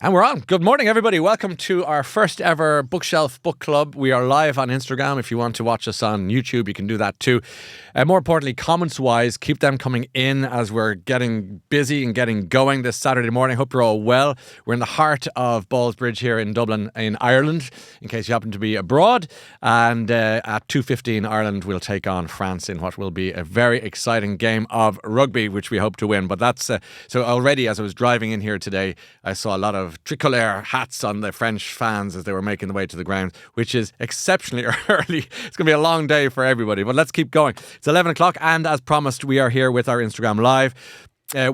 And we're on. Good morning, everybody. Welcome to our first ever Bookshelf Book Club. We are live on Instagram. If you want to watch us on YouTube, you can do that too. More importantly, comments-wise, keep them coming in as we're getting busy and getting going this Saturday morning. Hope you're all well. We're in the heart of Ballsbridge here in Dublin, in Ireland, in case you happen to be abroad. And at 2:15, Ireland will take on France in what will be a very exciting game of rugby, which we hope to win. But that's so already, as I was driving in here today, I saw a lot of tricolour hats on the French fans as they were making the way to the ground, which is exceptionally early. It's going to be a long day for everybody, but let's keep going. It's 11 o'clock, and as promised, we are here with our Instagram Live.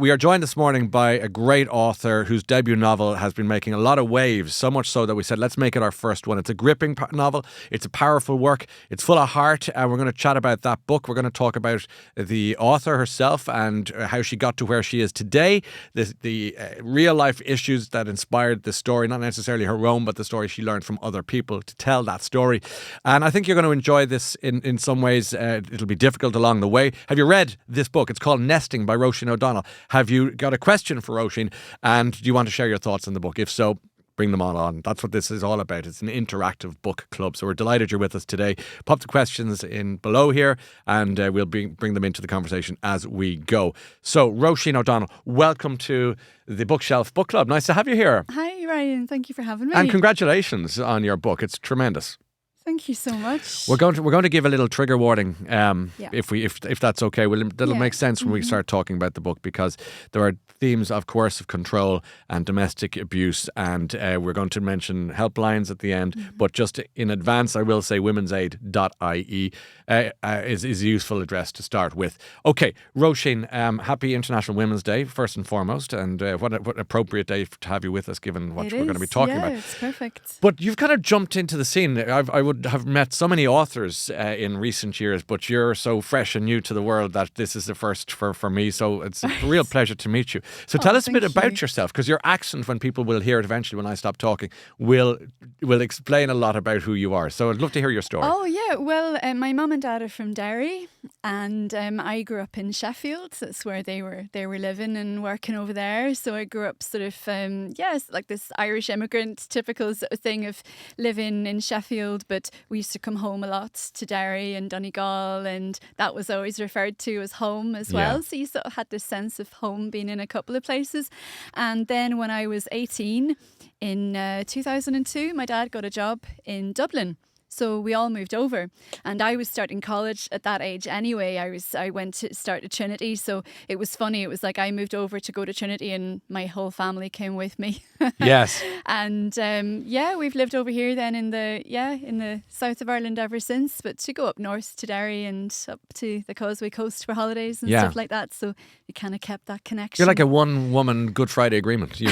We are joined this morning by a great author whose debut novel has been making a lot of waves, so much so that we said, let's make it our first one. It's a gripping novel. It's a powerful work. It's full of heart, and we're going to chat about that book. We're going to talk about the author herself and how she got to where she is today, the real-life issues that inspired the story, not necessarily her own, but the story she learned from other people to tell that story. And I think you're going to enjoy this in some ways. It'll be difficult along the way. Have you read this book? It's called Nesting by Roisín O'Donnell. Have you got a question for Roisín, and do you want to share your thoughts on the book? If so, bring them all on. That's what this is all about. It's an interactive book club. So we're delighted you're with us today. Pop the questions in below here, and we'll bring them into the conversation as we go. So, Roisín O'Donnell, welcome to the Bookshelf Book Club. Nice to have you here. Hi, Ryan. Thank you for having me. And congratulations on your book. It's tremendous. Thank you so much. We're going to give a little trigger warning, if that's okay. That'll make sense when we start talking about the book, because there are themes of coercive control and domestic abuse, and we're going to mention helplines at the end. But just in advance, I will say womensaid.ie is a useful address to start with. Okay, Roisín, happy International Women's Day first and foremost, and what appropriate day to have you with us, given what we're going to be talking about. Yeah, it's perfect. But you've kind of jumped into the scene. I would have met so many authors in recent years, but you're so fresh and new to the world that this is the first for me. So it's a real pleasure to meet you. So tell us a bit about yourself, because your accent, when people will hear it eventually when I stop talking, will explain a lot about who you are. So I'd love to hear your story. Oh, yeah. Well, my mum and dad are from Derry, and I grew up in Sheffield. That's where they were living and working over there. So I grew up sort of, like this Irish immigrant, typical sort of thing of living in Sheffield, but we used to come home a lot to Derry and Donegal, and that was always referred to as home as well. Yeah. So you sort of had this sense of home being in a couple of places. And then when I was 18 in 2002, my dad got a job in Dublin. So we all moved over, and I was starting college at that age anyway. I went to start at Trinity, so it was funny. It was like I moved over to go to Trinity, and my whole family came with me. Yes. And we've lived over here then in the south of Ireland ever since. But to go up north to Derry and up to the Causeway Coast for holidays and stuff like that, so you kind of kept that connection. You're like a one-woman Good Friday agreement. You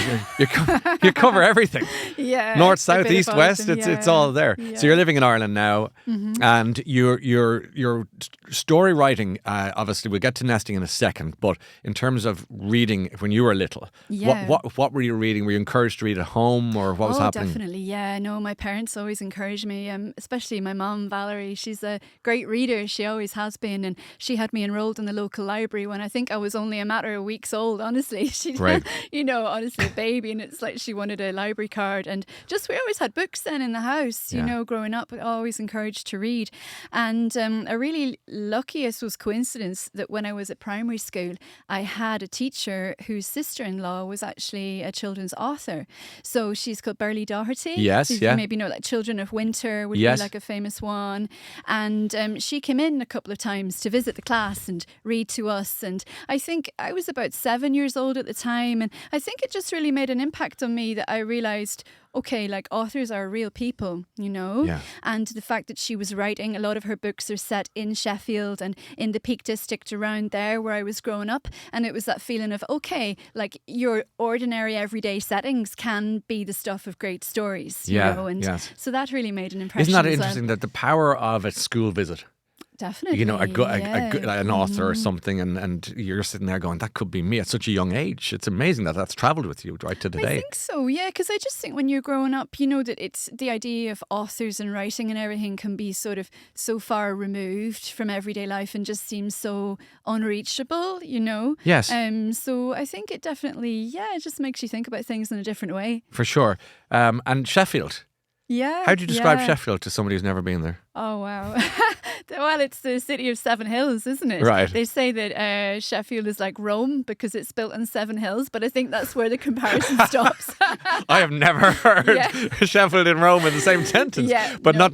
cover everything. Yeah. North, south, east, west. It's all there. Yeah. So you're living in Ireland now, and your story writing, obviously we'll get to Nesting in a second, but in terms of reading when you were little, what were you reading? Were you encouraged to read at home, or what was happening? Definitely, yeah. No, my parents always encouraged me, especially my mum, Valerie. She's a great reader. She always has been, and she had me enrolled in the local library when I think I was only a matter of weeks old, honestly. She, honestly, a baby, and it's like she wanted a library card, and just we always had books then in the house, growing up. Always encouraged to read. And a really lucky, I suppose, coincidence that when I was at primary school, I had a teacher whose sister-in-law was actually a children's author. So she's called Burley Doherty. Yes, so you maybe know, like Children of Winter would be like a famous one. And she came in a couple of times to visit the class and read to us. And I think I was about 7 years old at the time. And I think it just really made an impact on me that I realised, okay, like authors are real people, Yeah. And the fact that she was writing, a lot of her books are set in Sheffield and in the Peak District around there where I was growing up. And it was that feeling of, okay, like your ordinary everyday settings can be the stuff of great stories, you know? And so that really made an impression. Isn't that interesting that the power of a school visit? Definitely. An author or something, and you're sitting there going, that could be me at such a young age. It's amazing that that's travelled with you right to today. I think so, yeah, because I just think when you're growing up, you know, that it's the idea of authors and writing and everything can be sort of so far removed from everyday life and just seems so unreachable, you know. Yes. So I think it definitely, it just makes you think about things in a different way. For sure. And Sheffield. Yeah. How do you describe Sheffield to somebody who's never been there? Oh, wow. Well, it's the city of 7 hills, isn't it? Right. They say that Sheffield is like Rome because it's built on 7 hills, but I think that's where the comparison stops. I have never heard Sheffield and Rome in the same sentence.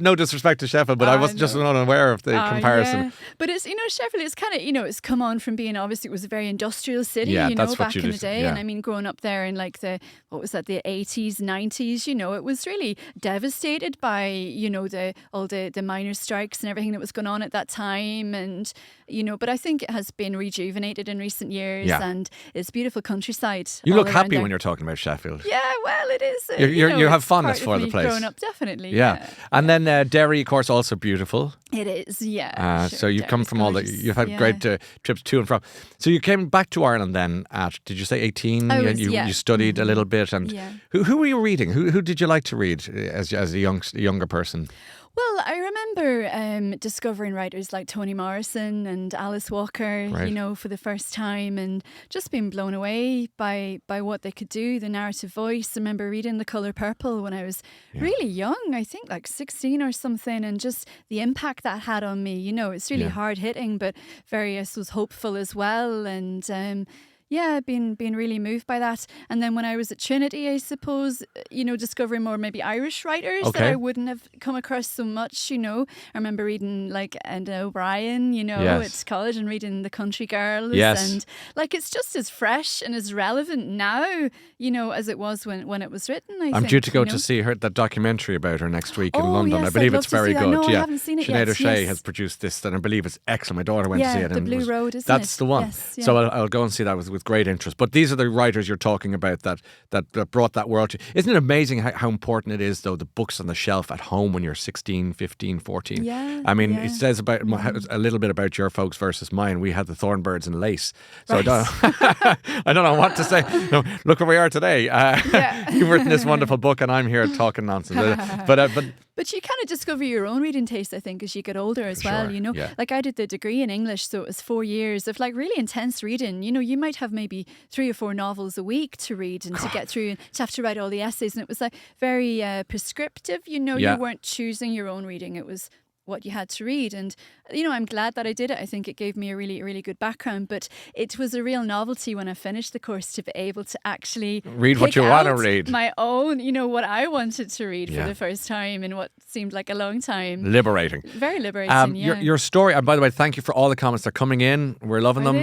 No disrespect to Sheffield, but I was just not aware of the comparison. Yeah. But it's, you know, Sheffield is kind of, you know, it's come on from being, obviously it was a very industrial city, back in the day. Yeah. And I mean, growing up there in like the 80s, 90s, you know, it was really devastated by, you know, all the miners' strikes and everything that was going on at that time. And, you know, but I think it has been rejuvenated in recent years and it's beautiful countryside. You look happy when you're talking about Sheffield. Yeah, well, it is. You have fondness for the place. Growing up, definitely. Yeah. And then Derry, of course, also beautiful. It is, yeah. So you've come from you've had great trips to and from. So you came back to Ireland then at, did you say 18? You studied a little bit. And who were you reading? Who did you like to read as a younger person? Well, I remember discovering writers like Toni Morrison and Alice Walker, you know, for the first time and just being blown away by what they could do, the narrative voice. I remember reading The Colour Purple when I was really young, I think like 16 or something, and just the impact that had on me. You know, it's really hard hitting, but very, I suppose, hopeful as well. And being really moved by that. And then when I was at Trinity, I suppose, you know, discovering more maybe Irish writers that I wouldn't have come across so much, you know. I remember reading like Enda O'Brien, you know, at college and reading The Country Girls. Yes. And like it's just as fresh and as relevant now, you know, as it was when it was written, I I'm think, due to go to see that documentary about her next week in London. Yes, I believe I'd it's love to very see that. good. No, I haven't seen it Sinead yet. O'Shea has produced this and I believe it's excellent. My daughter went to see it. The Blue Road, isn't That's the one. Yes, So I'll go and see that with great interest. But these are the writers you're talking about that brought that world to you. Isn't it amazing how important it is, though, the books on the shelf at home when you're 16, 15, 14? Yeah. I mean, it says about a little bit about your folks versus mine. We had the Thornbirds and Lace. So I don't know what to say. No, look where we are today. You've written this wonderful book and I'm here talking nonsense. But you kind of discover your own reading taste, I think, as you get older as well, you know. Yeah. Like I did the degree in English, so it was 4 years of like really intense reading. You know, you might have maybe 3 or 4 novels a week to read and to get through and to have to write all the essays. And it was like very prescriptive, you know, you weren't choosing your own reading. It was what you had to read. And, you know, I'm glad that I did it. I think it gave me a really, really good background. But it was a real novelty when I finished the course to be able to actually read what you want to read. My own, you know, what I wanted to read for the first time in what seemed like a long time. Liberating. Very liberating, Your story, and by the way, thank you for all the comments. They're coming in. We're loving them.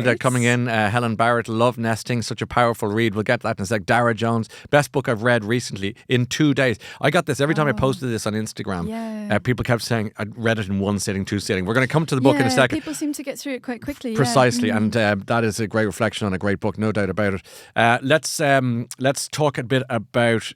They're coming in. Helen Barrett, Love Nesting, such a powerful read. We'll get to that in a sec. Dara Jones, best book I've read recently in 2 days. I got this every time I posted this on Instagram. People kept saying I read it in 1 sitting, 2 sitting. We're going to come to the book in a second. People seem to get through it quite quickly. Precisely, and that is a great reflection on a great book, no doubt about it. Let's talk a bit about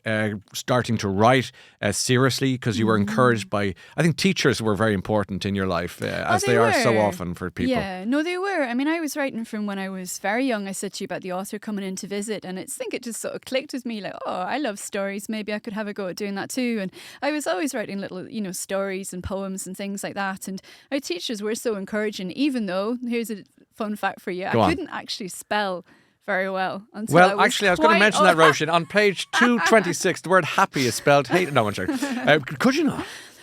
starting to write seriously, because you were encouraged by, I think teachers were very important in your life, as they are so often for people. Yeah, no, they were. I mean, I was writing from when I was very young. I said to you about the author coming in to visit, and I think it just sort of clicked with me like, oh, I love stories. Maybe I could have a go at doing that too. And I was always writing little, you know, stories and poems and things like that. And our teachers were so encouraging, even though, here's a fun fact for you, I couldn't actually spell very well until I was going to mention that, Roisín. On page 226, the word happy is spelled hate. No, I'm joking. Could you not?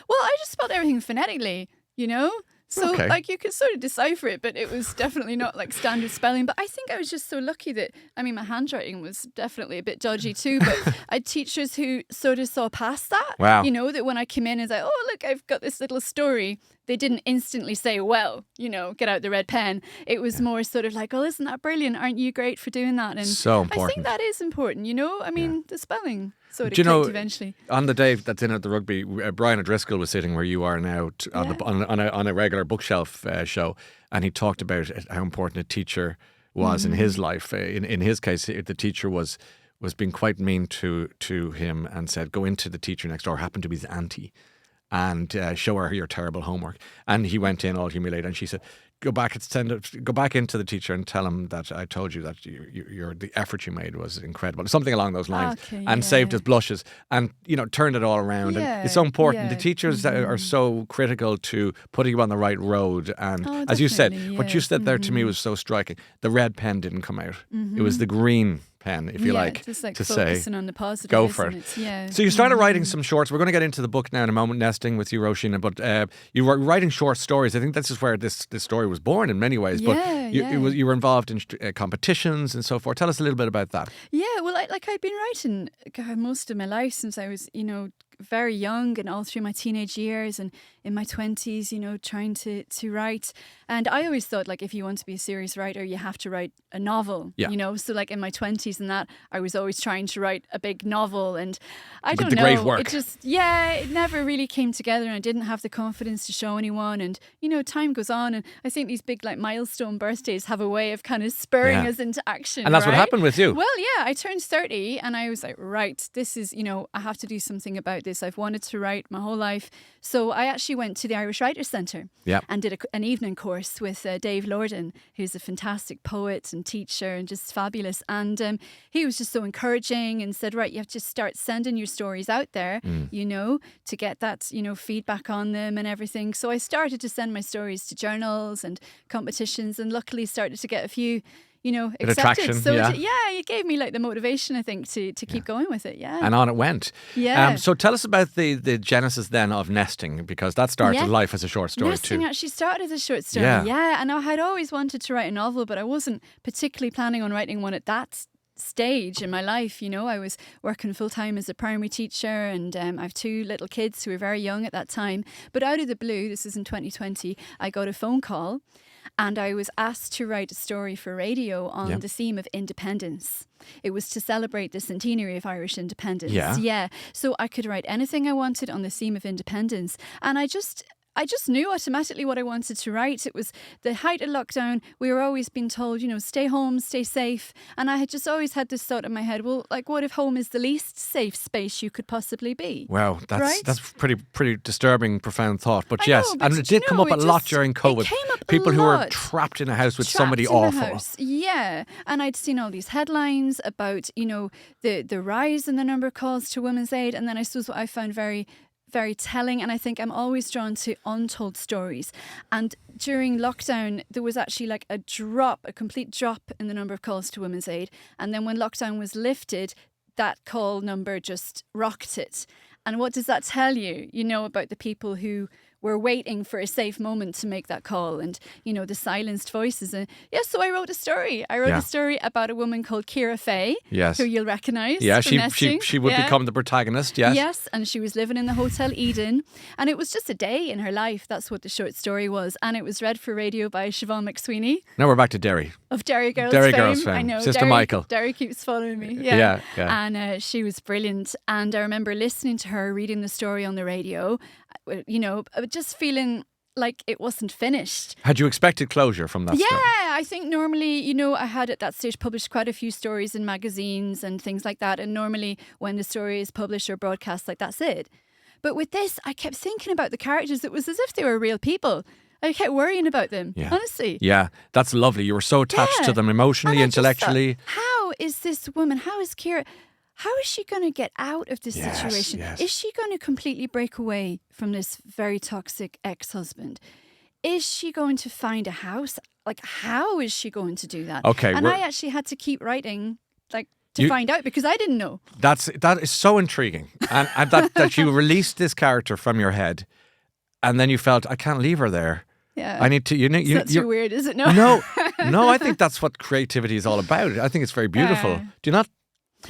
Well, I just spelled everything phonetically, you know? So, like, you could sort of decipher it, but it was definitely not like standard spelling. But I think I was just so lucky that, I mean, my handwriting was definitely a bit dodgy too, but I had teachers who sort of saw past that. Wow. You know, that when I came in, it's like, oh, look, I've got this little story. They didn't instantly say, well, you know, get out the red pen. It was more sort of like, oh, isn't that brilliant? Aren't you great for doing that? And so important. I think that is important, you know? I mean, the spelling sort of clicked eventually. On the day that's in at the rugby, Brian O'Driscoll was sitting where you are now on a regular bookshelf show, and he talked about how important a teacher was in his life. In his case, the teacher was being quite mean to him and said, go into the teacher next door, happened to be his auntie. and show her your terrible homework. And he went in all humiliated, and she said, go back into the teacher and tell him that I told you that the effort you made was incredible. Something along those lines. Okay, and yeah. saved his blushes and, turned it all around. Yeah, and it's so important. yeah. The teachers are so critical to putting you on the right road. And Oh, as you said, definitely, what yeah. you said there to me was so striking. The red pen didn't come out. It was the green pen, if you like, just like to focusing say, on the positive. go for it. Yeah. So you started writing some shorts. We're going to get into the book now in a moment, nesting with you, Roisín. But you were writing short stories. I think this is where this story was born in many ways. But you were involved in competitions and so forth. Tell us a little bit about that. Yeah, well, I'd been writing most of my life since I was, very young and all through my teenage years and in my 20s, trying to write. And I always thought, like, if you want to be a serious writer, you have to write a novel, So, like, in my 20s and that, I was always trying to write a big novel. And I don't know. Great work. It just, it never really came together and I didn't have the confidence to show anyone. And, time goes on. And I think these big, like, milestone birthdays have a way of kind of spurring us into action. And that's what happened with you. Well, I turned 30 and I was like, right, this is, I have to do something about this. I've wanted to write my whole life. So I actually went to the Irish Writers Centre and did an evening course with Dave Lorden, who's a fantastic poet and teacher and just fabulous. And he was just so encouraging and said, right, you have to start sending your stories out there, to get that, feedback on them and everything. So I started to send my stories to journals and competitions and luckily started to get a few accepted. Attraction, so it gave me like the motivation, I think, to keep going with it. Yeah. And on it went. Yeah. So tell us about the genesis then of nesting, because that started life as a short story nesting too. actually started as a short story. Yeah. And I had always wanted to write a novel, but I wasn't particularly planning on writing one at that stage in my life. I was working full time as a primary teacher and I have 2 little kids who were very young at that time. But out of the blue, this is in 2020, I got a phone call and I was asked to write a story for radio on the theme of independence. It was to celebrate the centenary of Irish independence. Yeah. So I could write anything I wanted on the theme of independence. And I just knew automatically what I wanted to write. It was the height of lockdown. We were always being told, stay home, stay safe. And I had just always had this thought in my head, well, like, what if home is the least safe space you could possibly be? Wow, that's pretty disturbing, profound thought. But I yes, know, and it did come up a lot during COVID. It came up People a who were lot. trapped in a house with Trapped somebody in awful. the house. Yeah. And I'd seen all these headlines about, the rise in the number of calls to Women's Aid. And then I suppose what I found very telling, and I think I'm always drawn to untold stories. And during lockdown, there was actually like a complete drop in the number of calls to Women's Aid. And then when lockdown was lifted, that call number just rocketed. And what does that tell you, about the people who were waiting for a safe moment to make that call and, the silenced voices. And so I wrote a story. I wrote a story about a woman called Ciara Fay, who you'll recognise. Yeah, from nesting. she would become the protagonist, yes. Yes, and she was living in the Hotel Eden. And it was just a day in her life. That's what the short story was. And it was read for radio by Siobhan McSweeney. Now we're back to Derry. Of Derry Girls fame. I know. Sister Michael. Derry keeps following me. Yeah. And she was brilliant. And I remember listening to her reading the story on the radio, just feeling like it wasn't finished. Had you expected closure from that story? Yeah, I think normally, I had at that stage published quite a few stories in magazines and things like that. And normally when the story is published or broadcast, like, that's it. But with this, I kept thinking about the characters. It was as if they were real people. I kept worrying about them, honestly. Yeah, that's lovely. You were so attached to them emotionally, intellectually. Thought, how is this woman, how is Ciara, how is she going to get out of this situation? Yes. Is she going to completely break away from this very toxic ex-husband? Is she going to find a house? Like, how is she going to do that? Okay, and I actually had to keep writing, to find out, because I didn't know. That is so intriguing. And that you released this character from your head and then you felt, I can't leave her there. Yeah. I need to, that's too weird, is it? No, I think that's what creativity is all about. I think it's very beautiful. Do you not?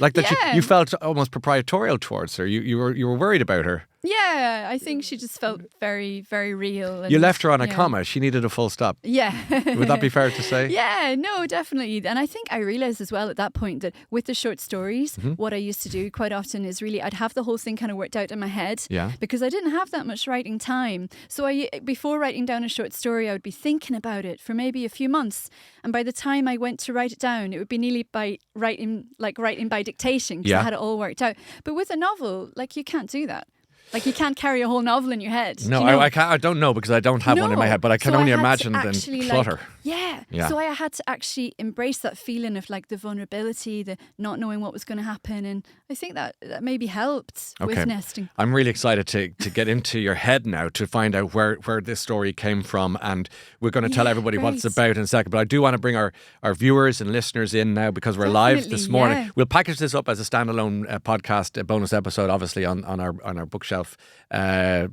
Like that you felt almost proprietorial towards her. You were worried about her. Yeah, I think she just felt very, very real. And, you left her on a comma. She needed a full stop. Yeah. Would that be fair to say? Yeah, no, definitely. And I think I realised as well at that point that with the short stories, what I used to do quite often is really, I'd have the whole thing kind of worked out in my head because I didn't have that much writing time. So before writing down a short story, I would be thinking about it for maybe a few months. And by the time I went to write it down, it would be nearly by writing by dictation because I had it all worked out. But with a novel, you can't do that. Like you can't carry a whole novel in your head. No, Do you know? I can't. I don't know because I don't have one in my head, but I can So only had to imagine the actually, clutter. Yeah. So I had to actually embrace that feeling of like the vulnerability, the not knowing what was going to happen. And I think that maybe helped with nesting. I'm really excited to get into your head now to find out where this story came from. And we're going to tell everybody what it's about in a second. But I do want to bring our viewers and listeners in now because we're live this morning. Yeah. We'll package this up as a standalone podcast, a bonus episode, obviously, on our bookshelf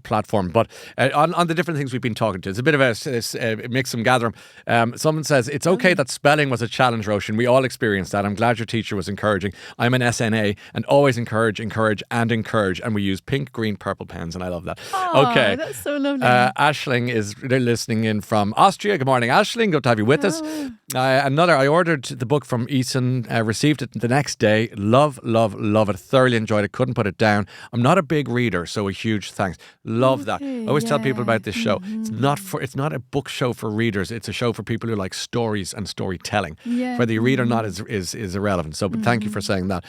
platform. But on the different things we've been talking to, it's a bit of a mix and gather 'em. Someone says, it's okay that spelling was a challenge, Roisín. We all experienced that. I'm glad your teacher was encouraging. I'm an SNA and always encourage. And we use pink, green, purple pens. And I love that. Oh, okay. That's so lovely. Ashling is listening in from Austria. Good morning, Ashling. Good to have you with us. I ordered the book from Eason, received it the next day. Love it. Thoroughly enjoyed it. Couldn't put it down. I'm not a big reader, so a huge thanks. Love that. I always tell people about this show. It's not a book show for readers. It's a show for people who like stories and storytelling. Whether you read or not is irrelevant. So, but thank you for saying that.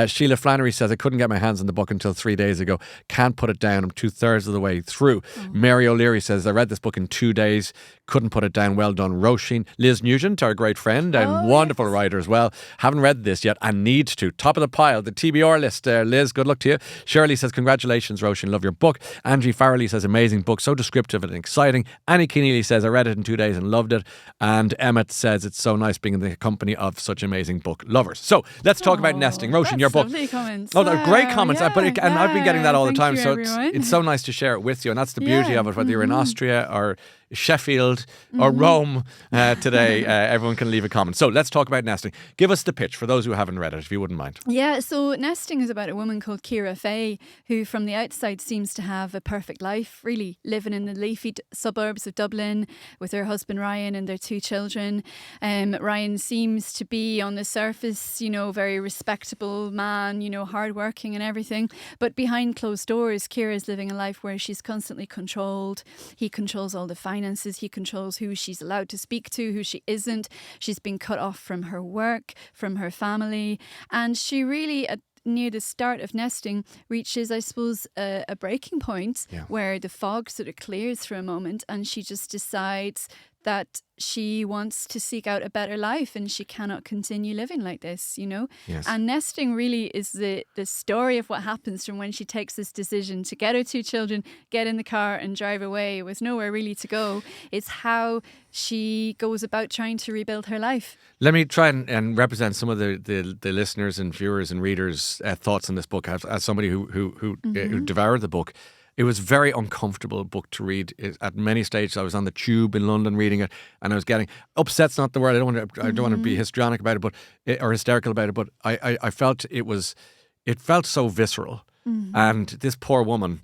Sheila Flannery says, I couldn't get my hands on the book until 3 days ago. Can't put it down. I'm 2/3 of the way through. Mary O'Leary says, I read this book in 2 days. Couldn't put it down. Well done, Roisín. Liz Nugent, our great friend and wonderful writer as well. Haven't read this yet and need to. Top of the pile, the TBR list. Liz, good luck to you. Shirley says, congratulations, Roisín. Love your book. Angie Farrelly says, amazing book. So descriptive and exciting. Annie Keneally says, I read it in 2 days and loved it. And Emmett says, it's so nice being in the company of such amazing book lovers. So let's talk about nesting. Roisín, your book. Lovely comments. Oh, they're great comments. I've been getting that all the time. So everyone. it's so nice to share it with you. And that's the beauty of it, whether you're in Austria or Sheffield or Rome today, everyone can leave a comment. So let's talk about nesting. Give us the pitch for those who haven't read it, if you wouldn't mind. Yeah, so nesting is about a woman called Ciara Fay, who from the outside seems to have a perfect life, really living in the leafy suburbs of Dublin with her husband Ryan and their 2 children. Ryan seems to be on the surface, very respectable man, hardworking and everything. But behind closed doors, Ciara is living a life where she's constantly controlled. He controls all the finances. He controls who she's allowed to speak to, who she isn't. She's been cut off from her work, from her family. And she really, near the start of nesting, reaches, I suppose, a breaking point where the fog sort of clears for a moment and she just decides that she wants to seek out a better life and she cannot continue living like this, Yes. And nesting really is the story of what happens from when she takes this decision to get her 2 children, get in the car and drive away with nowhere really to go. It's how she goes about trying to rebuild her life. Let me try and represent some of the listeners and viewers and readers' thoughts on this book. As somebody who devoured the book, it was a very uncomfortable book to read. At many stages, I was on the tube in London reading it, and I was getting upset's not the word. I don't want to be histrionic about it, or hysterical about it. But I felt it felt so visceral, and this poor woman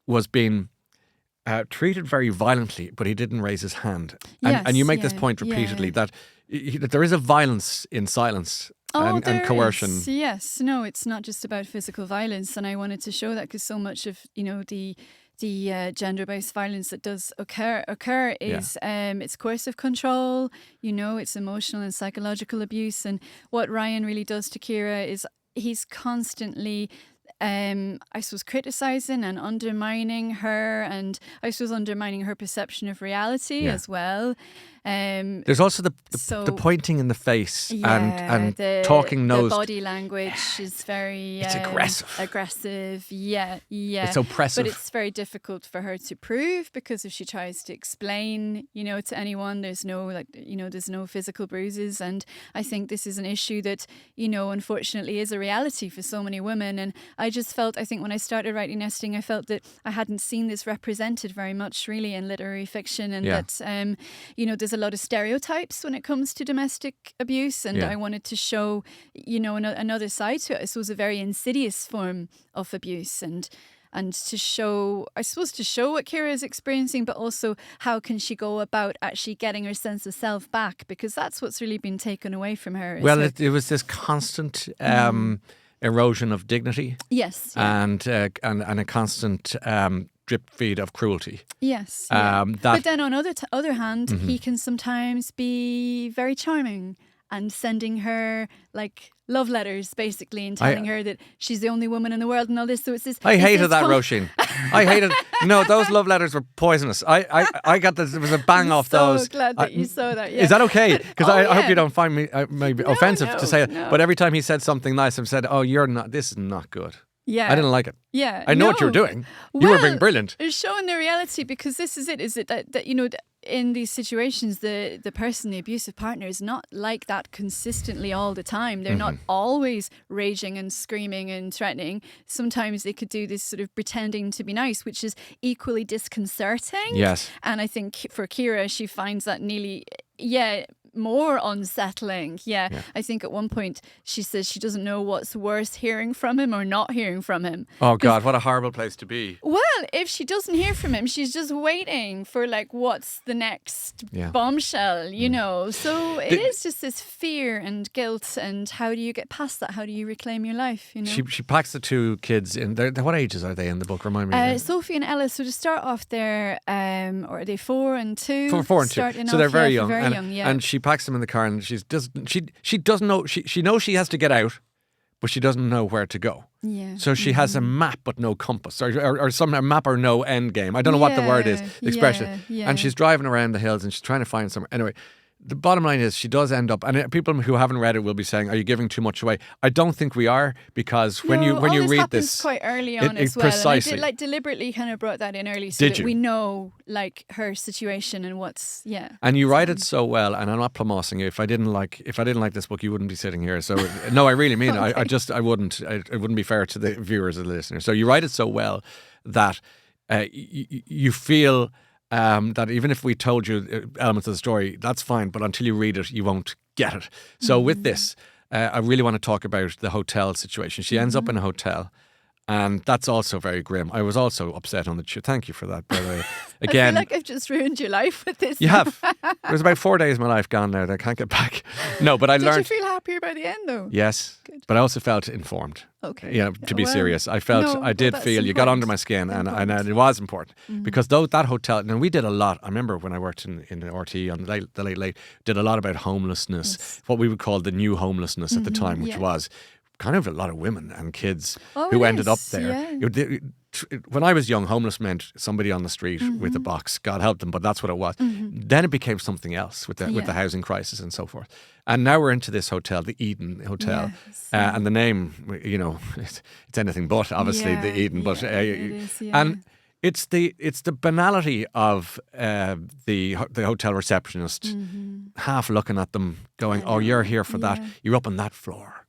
was being treated very violently, but he didn't raise his hand. And you make this point repeatedly that there is a violence in silence. And coercion. Yes, no, it's not just about physical violence, and I wanted to show that because so much of the gender-based violence that does occur is it's coercive control. It's emotional and psychological abuse, and what Ryan really does to Ciara is he's constantly I suppose criticising and undermining her, and I suppose undermining her perception of reality as well. There's also the pointing in the face and talking nose. The body language is very it's aggressive. Aggressive, It's oppressive. But it's very difficult for her to prove because if she tries to explain, to anyone, there's no physical bruises, and I think this is an issue that unfortunately is a reality for so many women. And I just felt, I think when I started writing nesting, I felt that I hadn't seen this represented very much really in literary fiction, and that there's a lot of stereotypes when it comes to domestic abuse, and I wanted to show another side to it. It was a very insidious form of abuse, and to show what Ciara is experiencing, but also how can she go about actually getting her sense of self back, because that's what's really been taken away from her. Well, it was this constant erosion of dignity. Yes. And a constant drip feed of cruelty. Yes. Yeah. But then on other hand, he can sometimes be very charming and sending her like love letters basically and telling her that she's the only woman in the world and all this. So it's this. I hated that, Roisin. I hated. No, those love letters were poisonous. I got this. There was a bang off those. So glad that you saw that. Yeah. Is that okay? Because I hope you don't find me maybe offensive no, to say it. no. But every time he said something nice, I've said, "Oh, you're not. This is not good." Yeah. I didn't like it. Yeah. I know what you were doing. You were being brilliant. It's showing the reality, because this is it. Is it that you know, in these situations, the person, the abusive partner, is not like that consistently all the time. They're not always raging and screaming and threatening. Sometimes they could do this sort of pretending to be nice, which is equally disconcerting. Yes. And I think for Ciara, she finds that nearly, more unsettling. Yeah. I think at one point she says she doesn't know what's worse, hearing from him or not hearing from him. Oh God, what a horrible place to be. Well, if she doesn't hear from him, she's just waiting for like what's the next bombshell, you know. So it is just this fear and guilt, and how do you get past that? How do you reclaim your life, you know? She packs the two kids in. What ages are they in the book? Remind me. Sophie and Ella. So to start off, they're or are they 4 and 2? 4 and 2. So they're very young. And she packs them in the car, and she doesn't know. She knows she has to get out, but she doesn't know where to go. Yeah. So she has a map but no compass, or some a map or no end game. I don't know what the word is, the expression. Yeah. And she's driving around the hills and she's trying to find somewhere. Anyway, the bottom line is she does end up, and people who haven't read it will be saying, "Are you giving too much away?" I don't think we are, because when you read this, quite early on as well. Precisely. And I did deliberately kind of brought that in early, so that we know like her situation and what's And you write it so well, and I'm not plumossing you. If I didn't like this book, you wouldn't be sitting here. So no, I really mean it. I wouldn't. It wouldn't be fair to the viewers and the listeners. So you write it so well that you feel. That even if we told you elements of the story, that's fine, but until you read it, you won't get it. So with this, I really want to talk about the hotel situation. She ends up in a hotel, and that's also very grim. I was also upset on the tube. Thank you for that, by the way. Again, I feel like I've just ruined your life with this. You have. There's about 4 days of my life gone now that I can't get back. No, but I learned. Did you feel happier by the end, though? Yes. Good. But I also felt informed. Okay. Yeah, to be serious. I felt, I did feel you got under my skin, and it was important. Because that hotel, and we did a lot. I remember when I worked in the RTE on the late, did a lot about homelessness, what we would call the new homelessness at the time, which was kind of a lot of women and kids who ended up there. Yeah. When I was young, homeless meant somebody on the street with a box. God help them, but that's what it was. Then it became something else with the housing crisis and so forth. And now we're into this hotel, the Eden Hotel, and the name, you know, it's anything but obviously the Eden. But and it's the banality of the hotel receptionist half looking at them, going, "Oh, you're here for that. You're up on that floor,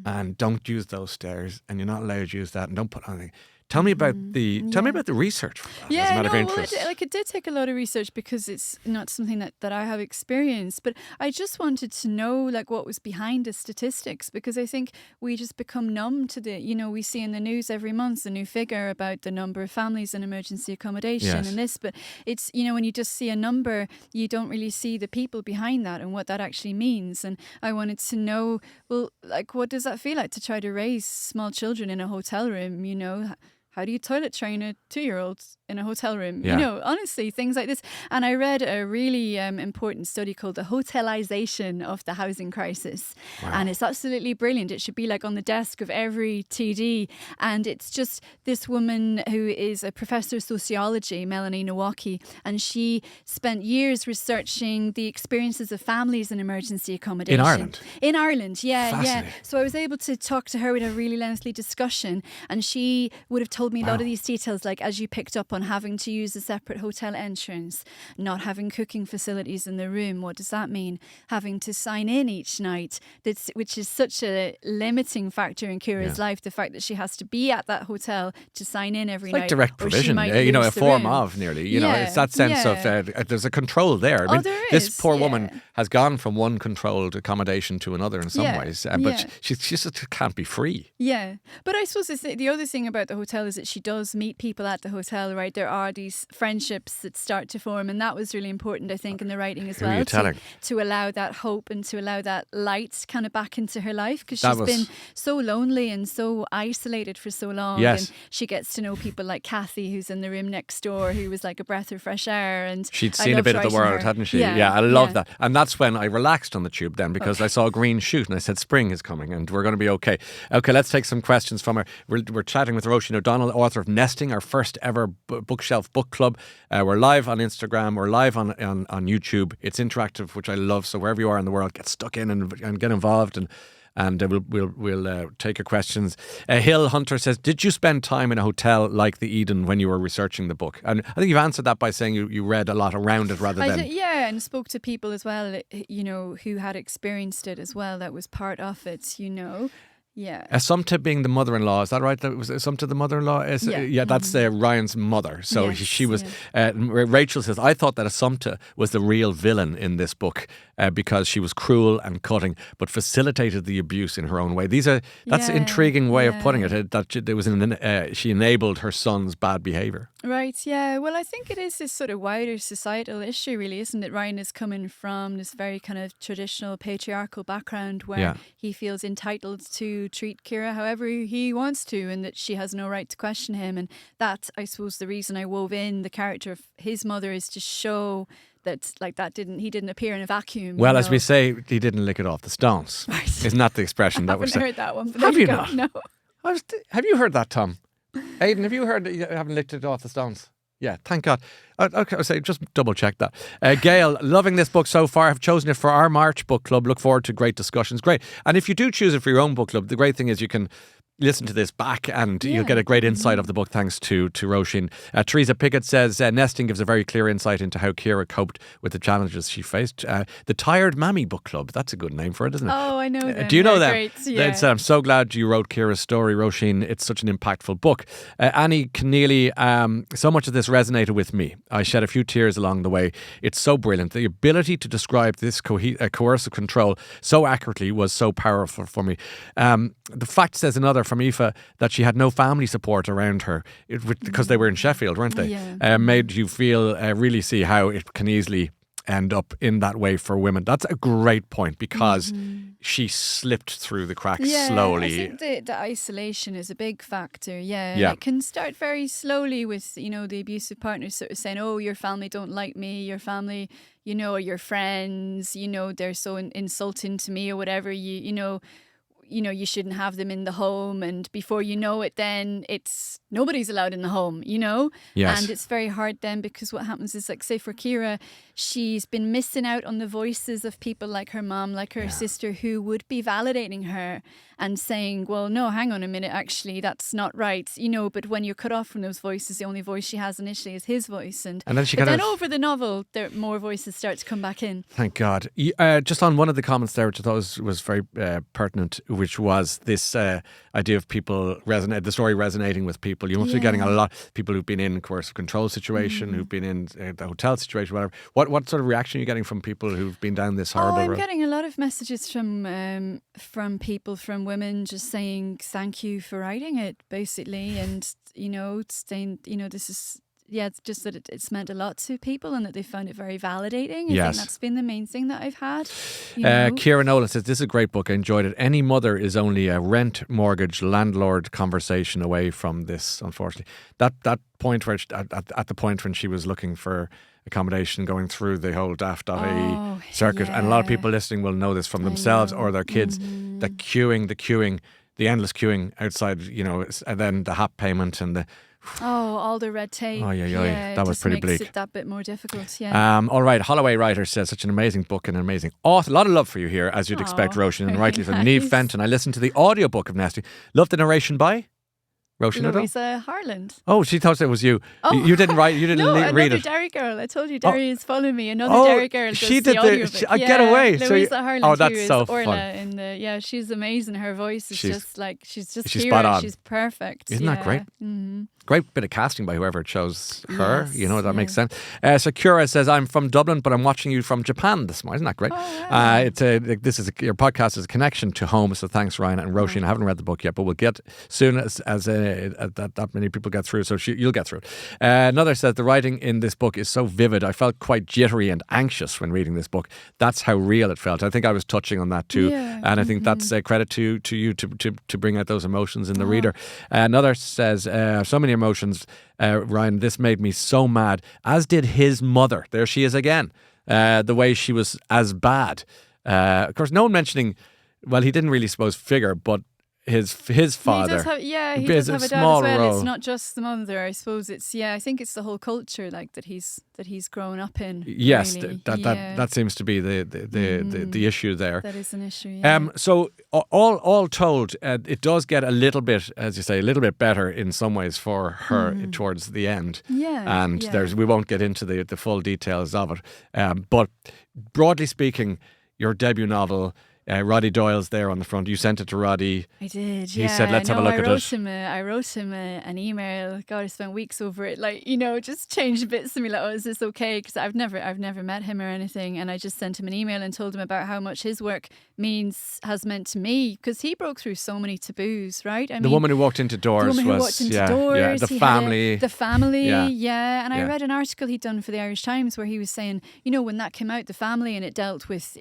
and don't use those stairs, and you're not allowed to use that, and don't put anything." Tell me about the research for that, as a matter of interest. Well, it did take a lot of research, because it's not something that I have experienced. But I just wanted to know like what was behind the statistics, because I think we just become numb to we see in the news every month a new figure about the number of families in emergency accommodation and this. But it's, when you just see a number, you don't really see the people behind that and what that actually means. And I wanted to know, well, like, what does that feel like to try to raise small children in a hotel room, How do you toilet train a 2-year-old in a hotel room? Yeah. Honestly, things like this. And I read a really important study called The Hotelization of the Housing Crisis. Wow. And it's absolutely brilliant. It should be like on the desk of every TD. And it's just this woman who is a professor of sociology, Melanie Nowacki, and she spent years researching the experiences of families in emergency accommodation. In Ireland? In Ireland, yeah. Fascinating. So I was able to talk to her with a really lengthy discussion, and she would have told me a lot of these details, like as you picked up on having to use a separate hotel entrance, not having cooking facilities in the room. What does that mean? Having to sign in each night, which is such a limiting factor in Ciara's life, the fact that she has to be at that hotel to sign in every night. Like direct provision, a form of nearly, it's that sense of there's a control there. I mean, this poor woman has gone from one controlled accommodation to another in some ways, but she just can't be free. Yeah, but I suppose the other thing about the hotel shows that she does meet people at the hotel, right? There are these friendships that start to form, and that was really important, I think, in the writing as well, to allow that hope and to allow that light kind of back into her life, because she's been so lonely and so isolated for so long. And she gets to know people like Kathy, who's in the room next door, who was like a breath of fresh air, and she'd seen a bit of the world, hadn't she? Yeah, I love that. And that's when I relaxed on the tube then, because I saw a green shoot and I said spring is coming and we're going to be okay. Okay, let's take some questions from her. We're chatting with Roisín O'Donnell, author of Nesting, our first ever bookshelf book club. We're live on Instagram, we're live on YouTube. It's interactive, which I love, so wherever you are in the world, get stuck in and get involved, and we'll take your questions. Hill Hunter says, did you spend time in a hotel like the Eden when you were researching the book? And I think you've answered that by saying you read a lot around it rather than... and spoke to people as well, who had experienced it as well. That was part of it, Yeah. Assumpta being the mother-in-law, is that right? That was Assumpta the mother-in-law? That's Ryan's mother. So she was. Rachel says, I thought that Assumpta was the real villain in this book because she was cruel and cutting, but facilitated the abuse in her own way. That's an intriguing way of putting it. That there was she enabled her son's bad behaviour. Right. Yeah. Well, I think it is this sort of wider societal issue, really, isn't it? Ryan is coming from this very kind of traditional patriarchal background where he feels entitled to treat Ciara however he wants to, and that she has no right to question him. And that, I suppose, the reason I wove in the character of his mother is to show that he didn't appear in a vacuum. Well, as we say, he didn't lick it off the stones. Right. Isn't that the expression that we're saying? I haven't heard that one. But have you not? No. Have you heard that, Tom? Aidan, have you heard that you haven't licked it off the stones? Yeah, thank God. Okay, I'll say just double check that. Gail, loving this book so far. I've chosen it for our March book club. Look forward to great discussions. Great. And if you do choose it for your own book club, the great thing is you can listen to this back and you'll get a great insight of the book thanks to Roisín. Teresa Pickett says, Nesting gives a very clear insight into how Ciara coped with the challenges she faced. The Tired Mammy Book Club, that's a good name for it, isn't it? Oh, I know them. Do you know them? Great. Yeah. I'm so glad you wrote Ciara's story, Roisín. It's such an impactful book. Annie Keneally, so much of this resonated with me. I shed a few tears along the way. It's so brilliant. The ability to describe this coercive control so accurately was so powerful for me. The fact, says another from Aoife, that she had no family support around her because they were in Sheffield, weren't they? Yeah. Made you feel, really see how it can easily end up in that way for women. That's a great point because she slipped through the cracks slowly. I think the isolation is a big factor. Yeah. It can start very slowly with, the abusive partner sort of saying, oh, your family don't like me, your family, or your friends, they're so insulting to me or whatever, you shouldn't have them in the home, and before you know it, then it's nobody's allowed in the home, Yes. And it's very hard then, because what happens is, like, say for Ciara, she's been missing out on the voices of people like her mom, like her sister, who would be validating her and saying, well, no, hang on a minute, actually, that's not right, but when you're cut off from those voices, the only voice she has initially is his voice, and then over the novel, more voices start to come back in. Thank God. Just on one of the comments there, which I thought was very pertinent, which was this idea of the story resonating with people. You must be getting a lot of people who've been in coercive control situation, who've been in the hotel situation, whatever. What sort of reaction are you getting from people who've been down this horrible road? I'm getting a lot of messages from people, from women, just saying thank you for writing it, basically, and saying this is. Yeah, it's just that it's meant a lot to people and that they found it very validating. I think that's been the main thing that I've had. Ciara Nolan says, this is a great book. I enjoyed it. Any mother is only a rent, mortgage, landlord conversation away from this, unfortunately. That point where at the point when she was looking for accommodation, going through the whole daft.ie circuit, and a lot of people listening will know this from themselves or their kids, the queuing, the endless queuing outside, and then the HAP payment and the... all the red tape. That was pretty bleak. Makes it that bit more difficult, all right, Holloway Writer says, such an amazing book and an amazing author. A lot of love for you here, as you'd expect, Roisín, and rightly so. Niamh Fenton, I listened to the audiobook of Nesting. Loved the narration by Roisín O'Donnell. Louisa Harland. Oh, she thought it was you. You didn't read it. Another Derry girl. I told you, Derry is following me. Another Derry girl. She did the Get Away. Louisa Harland. Oh, that's so Orla fun. She's amazing. Her voice is she's spot Ciara. on. She's perfect. Isn't that great? Mm-hmm. Great bit of casting by whoever chose her. Yes, that makes sense. So Kira says, I'm from Dublin, but I'm watching you from Japan this morning. Isn't that great? Oh, wow. Your podcast is a connection to home. So thanks, Ryan and Roisin. I haven't read the book yet, but we'll get soon as that many people get through. So you'll get through it. Another says, the writing in this book is so vivid. I felt quite jittery and anxious when reading this book. That's how real it felt. I think I was touching on that too. Yeah. And I think that's a credit to you to bring out those emotions in the reader. Another says, so many emotions, Ryan, this made me so mad, as did his mother. There she is again. The way she was as bad. Of course, no one mentioning, well, he didn't really suppose figure, but his father. He does have a dad as well. Role. It's not just the mother. I suppose it's I think it's the whole culture like that he's grown up in. Yes, really. that seems to be the issue there. That is an issue. Yeah. So all told, it does get a little bit, as you say, a little bit better in some ways for her towards the end. Yeah. And we won't get into the full details of it. But broadly speaking, your debut novel. Roddy Doyle's there on the front. You sent it to Roddy. I did. He said, "Let's have a look at it." I wrote him an email. God, I spent weeks over it. Just changed bits to me. Like, oh, is this okay? Because I've never met him or anything, and I just sent him an email and told him about how much his work has meant to me. Because he broke through so many taboos, right? The woman who walked into doors the family. The family, And I read an article he'd done for the Irish Times where he was saying, when that came out, the family, and it dealt with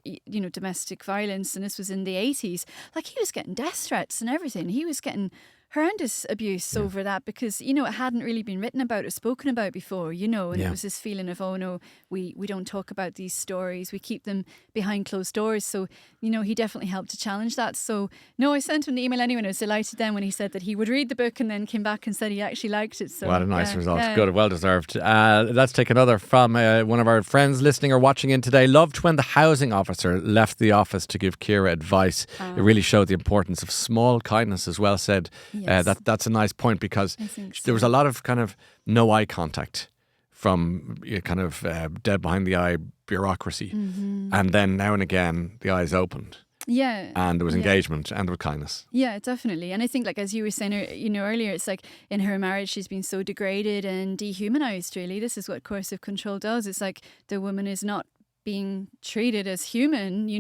domestic violence. And this was in the 80s, like he was getting death threats and everything. He was getting horrendous abuse over that because, it hadn't really been written about or spoken about before, and it was this feeling of, oh no, we don't talk about these stories. We keep them behind closed doors. So, he definitely helped to challenge that. So, no, I sent him the email anyway. And I was delighted then when he said that he would read the book and then came back and said he actually liked it. So, what a nice result. Good, well deserved. Let's take another from one of our friends listening or watching in today. Loved when the housing officer left the office to give Ciara advice. It really showed the importance of small kindness, as well said. Yes. That's a nice point because there was a lot of kind of no eye contact from kind of dead behind the eye bureaucracy. And then now and again the eyes opened. Yeah. And there was engagement and there was kindness. Yeah, definitely. And I think, like, as you were saying, earlier, it's like in her marriage, she's been so degraded and dehumanized, really. This is what coercive control does. It's like the woman is not being treated as human,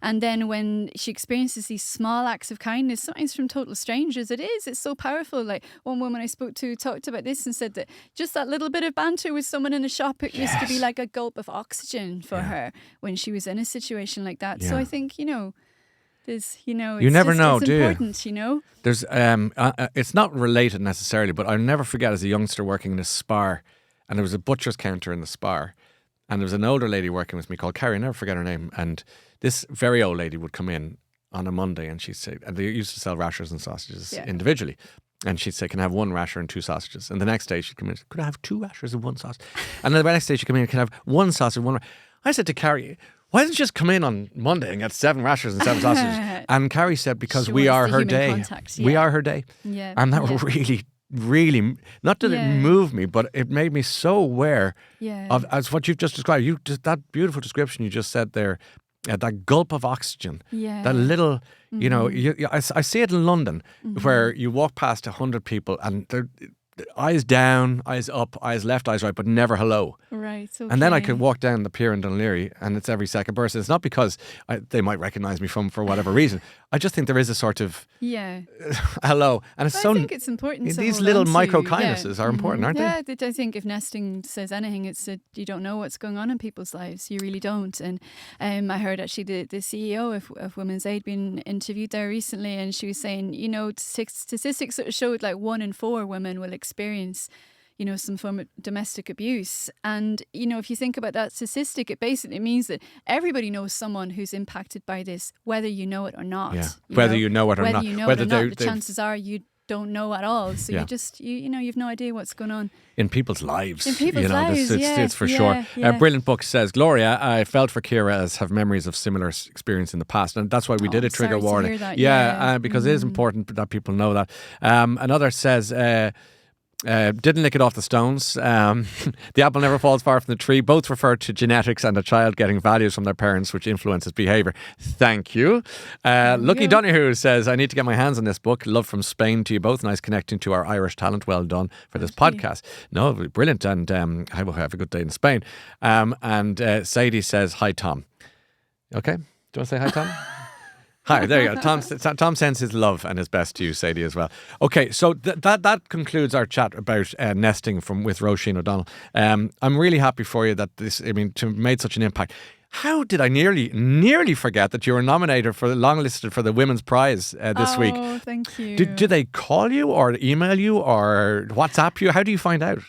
and then when she experiences these small acts of kindness, sometimes from total strangers, it's so powerful. Like one woman I spoke to talked about this and said that just that little bit of banter with someone in a shop, it used to be like a gulp of oxygen for her when she was in a situation like that. So I think, there's, you never know, it's do you? Important, There's, it's not related necessarily, but I'll never forget as a youngster working in a spar, and there was a butcher's counter in the spar. And there was an older lady working with me called Carrie, I never forget her name. And this very old lady would come in on a Monday and she'd say, and they used to sell rashers and sausages individually. And she'd say, can I have one rasher and two sausages? And the next day she'd come in, could I have two rashers and one sausage? And then the next day she'd come in, can I have one sausage and one. I said to Carrie, why didn't you just come in on Monday and get 7 rashers and 7 sausages? And Carrie said, because we are her day. Contact, we are her day. Yeah. And that really, not that it moved me, but it made me so aware of, as what you've just described. That beautiful description you just said there, that gulp of oxygen, that little, I see it in London where you walk past 100 people and they're eyes down, eyes up, eyes left, eyes right, but never hello. Right. Okay. And then I could walk down the pier in Dunleary and it's every second person. It's not because they might recognise me for whatever reason. I just think there is a sort of hello. And it's I think it's important. These little micro kindnesses are important, aren't they? Yeah, I think if nesting says anything, it's that you don't know what's going on in people's lives. You really don't. And I heard actually the CEO of Women's Aid being interviewed there recently, and she was saying, statistics sort of showed like 1 in 4 women will experience some form of domestic abuse. And, if you think about that statistic, it basically means that everybody knows someone who's impacted by this, whether you know it or not. Yeah. Whether you know it or not. Whether the chances are you don't know at all. So you just, you've no idea what's going on. In people's lives. It's for sure. Brilliant book, says Gloria. I felt for Ciara as have memories of similar experience in the past. And that's why we did a trigger warning. Because it is important that people know that. Another says... Didn't lick it off the stones. The apple never falls far from the tree. Both refer to genetics and a child getting values from their parents, which influences behaviour. Thank you. Lucky Donahue says, I need to get my hands on this book. Love from Spain to you both. Nice connecting to our Irish talent. Well done for this podcast. No, brilliant. And have a good day in Spain. And Sadie says, hi, Tom. Okay. Do you want to say hi, Tom? Hi, there you go. Tom sends his love and his best to you, Sadie, as well. Okay, so that concludes our chat about nesting with Roisín O'Donnell. I'm really happy for you that to made such an impact. How did I nearly forget that you were nominated for the longlisted for the Women's Prize this week? Oh, thank you. Do they call you or email you or WhatsApp you? How do you find out?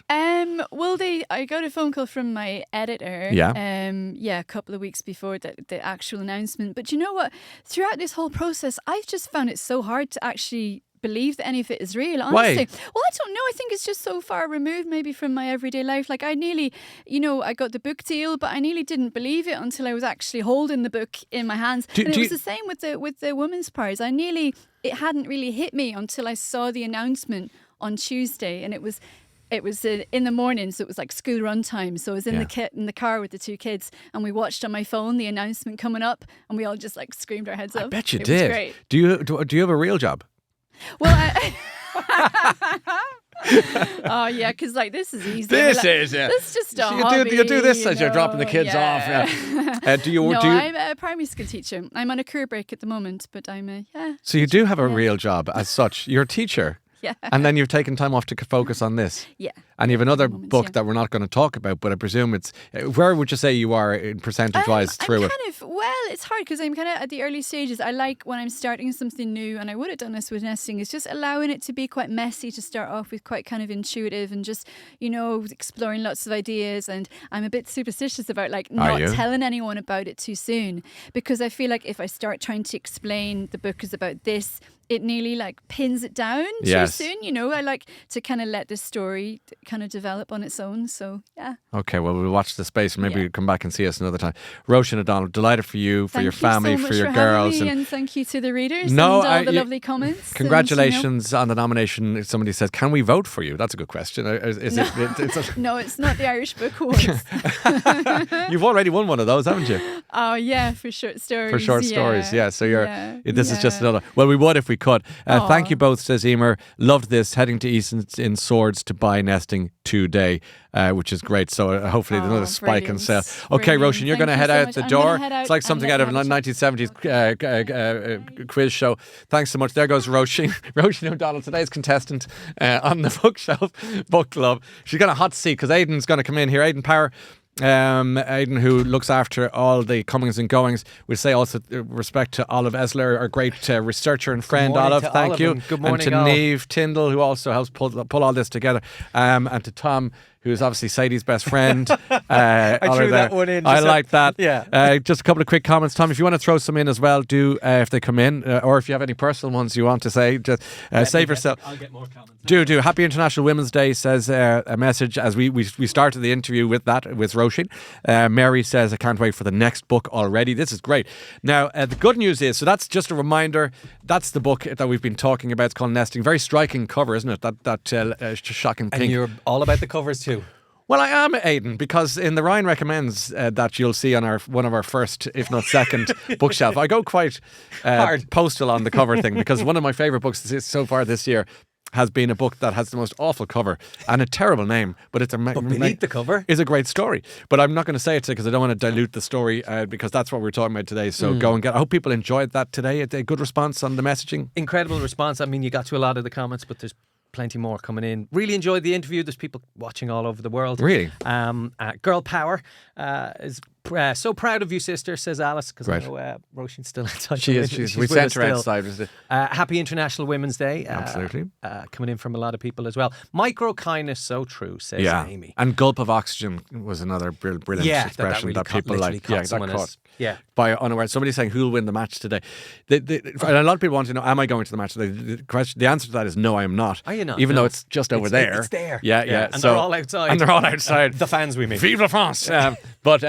Well, I got a phone call from my editor. Yeah. A couple of weeks before the actual announcement. But you know what? Throughout this whole process, I've just found it so hard to actually believe that any of it is real, honestly. Why? Well, I don't know. I think it's just so far removed maybe from my everyday life. Like I nearly, I got the book deal, but I nearly didn't believe it until I was actually holding the book in my hands. And it was the same with the Women's Prize. It hadn't really hit me until I saw the announcement on Tuesday, and it was in the morning, so it was like school run time. So I was in the car with the two kids, and we watched on my phone the announcement coming up, and we all just like screamed our heads up. I bet you it did. Was great. Do you have a real job? Well, oh yeah, because like this is easy. This is just a hobby. You do this as you're dropping the kids off. Yeah. I'm a primary school teacher. I'm on a career break at the moment, but I'm So you do have a real job as such. You're a teacher. Yeah. And then you've taken time off to focus on this. Yeah. And you have another book that we're not going to talk about, but I presume it's... Where would you say you are in percentage-wise through it? It's hard because I'm kind of at the early stages. I like when I'm starting something new, and I would have done this with nesting, is just allowing it to be quite messy to start off with, quite kind of intuitive and just, exploring lots of ideas. And I'm a bit superstitious about not telling anyone about it too soon, because I feel like if I start trying to explain the book is about this, it nearly pins it down too soon. I like to kind of let the story kind of develop on its own. So, yeah. Okay, well, we'll watch the space and maybe you'll come back and see us another time. Roisín O'Donnell, delighted for you, for your family, for your girls. And thank you to the readers and all the lovely comments. Congratulations on the nomination. Somebody said, can we vote for you? That's a good question. No, it's not the Irish Book Awards. You've already won one of those, haven't you? Oh, yeah, for short stories. For short stories, yeah. So this is just another. Well, we would if we could. Thank you both, says Emer. Loved this. Heading to Eason in Swords to buy nesting today, which is great. So hopefully there's another spike in sales. Okay, Roisín, you're going to head out the door. It's like something out of a 1970s quiz show. Thanks so much. There goes Roisín O'Donnell, today's contestant on the Bookshelf Book Club. She's got a hot seat because Aidan's going to come in here. Aidan Power. Aidan, who looks after all the comings and goings. We'll say also respect to Olive Esler, our great researcher and friend. Olive, thank you. Good morning, and to Niamh Tyndall, who also helps pull all this together, and to Tom, who is obviously Sadie's best friend. I threw that one in. I like that. Yeah. Just a couple of quick comments. Tom, if you want to throw some in as well, do if they come in, or if you have any personal ones you want to say, just save yourself. I'll get more comments. Do. Happy International Women's Day, says a message as we started the interview with Roisín. Mary says, I can't wait for the next book already. This is great. Now, the good news is, so that's just a reminder, that's the book that we've been talking about. It's called Nesting. Very striking cover, isn't it? That shocking pink. And you're all about the covers too. Well, I am, Aidan, because in the Ryan Recommends that you'll see on one of our first, if not second, bookshelf, I go quite postal on the cover thing, because one of my favourite books so far this year has been a book that has the most awful cover and a terrible name, but beneath the cover is a great story. But I'm not going to say it today because I don't want to dilute the story, because that's what we're talking about today. So go and get. I hope people enjoyed that today. A good response on the messaging. Incredible response. I mean, you got to a lot of the comments, but there's plenty more coming in. Really enjoyed the interview. There's people watching all over the world. Really? Girl Power is so proud of you, sister, says Alice, because I know Roisin's still outside. She is. We sent her outside. Happy International Women's Day. Absolutely. Coming in from a lot of people as well. Micro kindness, so true, says Amy. And gulp of oxygen was another brilliant expression that people like. Yeah, that caught. By unaware. Somebody's saying who'll win the match today. And a lot of people want to know, am I going to the match today? The answer to that is no, I am not. Are you not? Even though it's just over there. It's there. Yeah. And they're all outside. And they're all outside. The fans, we mean. Vive la France. But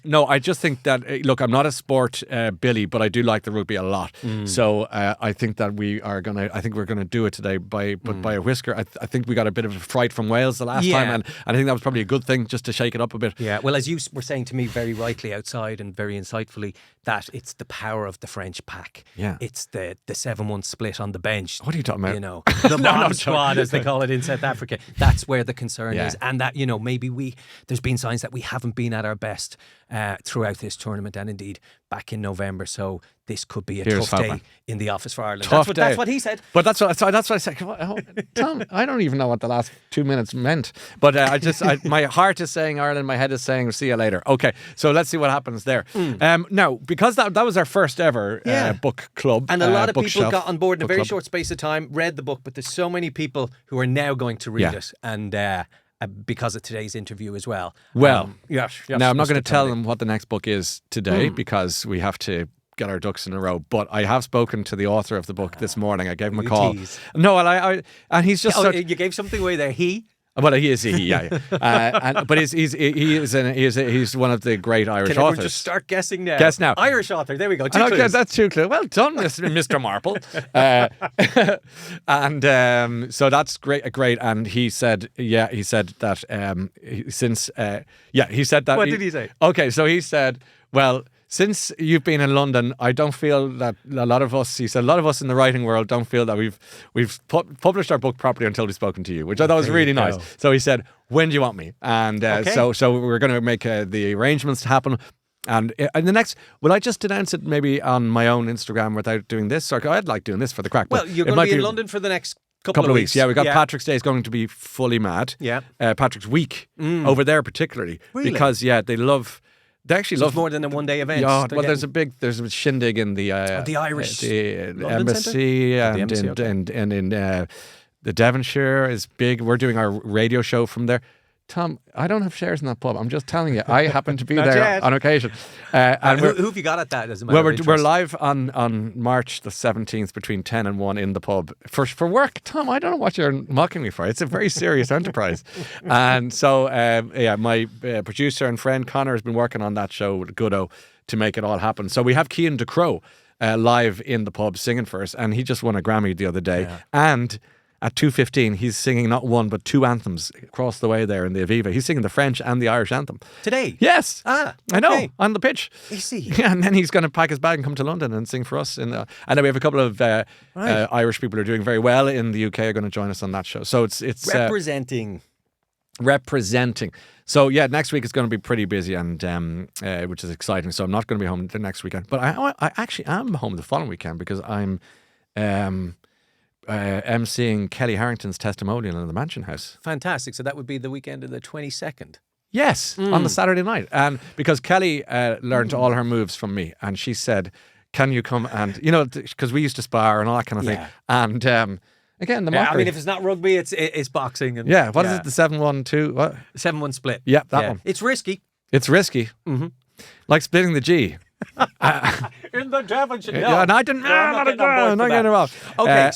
No, I just think that, look, I'm not a sport Billy, but I do like the rugby a lot. So I think that we're going to do it today by a whisker. I think we got a bit of a fright from Wales the last time, and I think that was probably a good thing just to shake it up a bit. Yeah, well, as you were saying to me very rightly outside and very insightfully, that it's the power of the French pack. Yeah. It's the 7-1 split on the bench. What are you talking about? You know, the bomb squad, as they call it in South Africa. That's where the concern is. And that, you know, maybe there's been signs that we haven't been at our best throughout this tournament, and indeed back in November. So this could be a tough day in the office for Ireland. That's what he said. But that's what I said. Tom, I don't even know what the last 2 minutes meant. But my heart is saying Ireland, my head is saying see you later. Okay, so let's see what happens there. Now, because that was our first ever book club. And a lot of people got on board in a very short space of time, read the book, but there's so many people who are now going to read it. And because of today's interview as well. Well, yes. Now, I'm not going to tell them what the next book is today because we have to get our ducks in a row. But I have spoken to the author of the book this morning. I gave him a call. Tease. No, and he's just... you gave something away there. He? Well, he is, but he's one of the great Irish authors. Can just start guessing now? Guess now. Irish author. There we go. Okay, that's 2 clues. Well done, Mr. Marple. So that's great. And he said that he said that. What did he say? Okay, so he said, well, since you've been in London, I don't feel that a lot of us in the writing world don't feel that we've published our book properly until we've spoken to you, which I thought was really nice. So he said, when do you want me? And so we're going to make the arrangements happen. And in the next, will I just announce it maybe on my own Instagram without doing this? Or I'd like doing this for the crack. Well, you're going to be in London for the next couple of weeks. Yeah, we got Patrick's Day is going to be fully mad. Yeah. Patrick's Week over there particularly. Really? Because, they actually love more than a one-day event. Yeah, well, there's a shindig in the Irish embassy and in the Devonshire is big. We're doing our radio show from there. Tom, I don't have shares in that pub. I'm just telling you. I happen to be there on occasion. And who have you got at that? As a matter of we're live on March the 17th between 10 and 1 in the pub for work. Tom, I don't know what you're mocking me for. It's a very serious enterprise. And so, my producer and friend Connor has been working on that show with Goodo to make it all happen. So we have Cian DeCrow live in the pub singing for us, and he just won a Grammy the other day. Yeah. And at 2:15, he's singing not one but 2 anthems across the way there in the Aviva. He's singing the French and the Irish anthem. Today? Yes. Okay. I know, on the pitch. Is he? Yeah, and then he's going to pack his bag and come to London and sing for us. And then we have a couple of Irish people who are doing very well in the UK are going to join us on that show. So it's representing. So next week is going to be pretty busy, and which is exciting. So I'm not going to be home the next weekend, but I actually am home the following weekend because I'm emceeing Kelly Harrington's testimonial in the Mansion House. Fantastic. So that would be the weekend of the 22nd. Yes, on the Saturday night. And because Kelly learned all her moves from me, and she said, can you come and, because we used to spar and all that kind of thing. And again, the mockery. I mean, if it's not rugby, it's boxing. And, what is it, the 7-1-2? What? 7-1 split. Yeah, that one. It's risky. It's risky. Mm-hmm. Like splitting the G. In the Devonshire. No. Yeah, and I didn't. Not getting involved. Okay,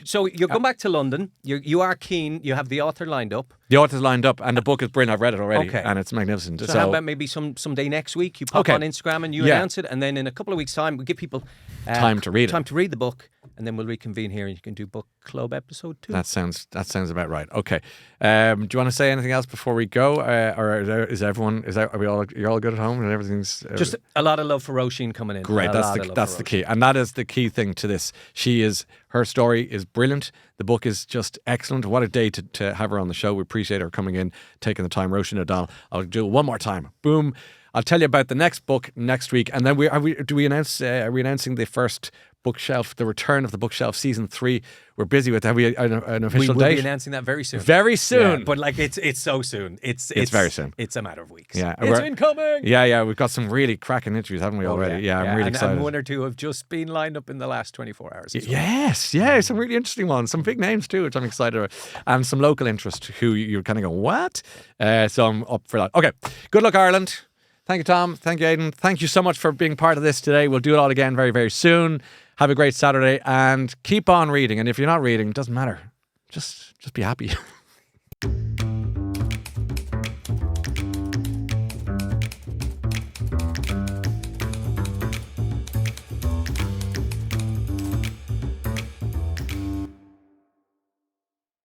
so you're going back to London. You are keen. You have the author lined up. The author's lined up, and the book is brilliant. I've read it already, and it's magnificent. So how about maybe someday next week you pop on Instagram and you announce it, and then in a couple of weeks' time we give people time to read the book, and then we'll reconvene here and you can do book club episode 2. That sounds about right. Okay. Do you want to say anything else before we go, or you're all good at home and everything's just a lot of love for Roisín coming in. Great. That's the key, and that is the key thing to this. Her story is brilliant. The book is just excellent. What a day to have her on the show. We appreciate her coming in, taking the time. Roisín O'Donnell. I'll do it one more time. Boom. I'll tell you about the next book next week, and then are we announcing the first bookshelf, the return of the bookshelf season 3? We're busy with that. Have we an official date? We will be announcing that very soon. Very soon. Yeah, but it's so soon. It's very soon. It's a matter of weeks. Yeah, it's incoming. Yeah. We've got some really cracking interviews, haven't we, already? Yeah, I'm really excited. And 1 or 2 have just been lined up in the last 24 hours. Yes, some really interesting ones. Some big names too, which I'm excited about. And some local interest who you're kind of going, what? So I'm up for that. Okay. Good luck, Ireland. Thank you, Tom. Thank you, Aidan. Thank you so much for being part of this today. We'll do it all again very, very soon. Have a great Saturday and keep on reading. And if you're not reading, it doesn't matter. Just be happy.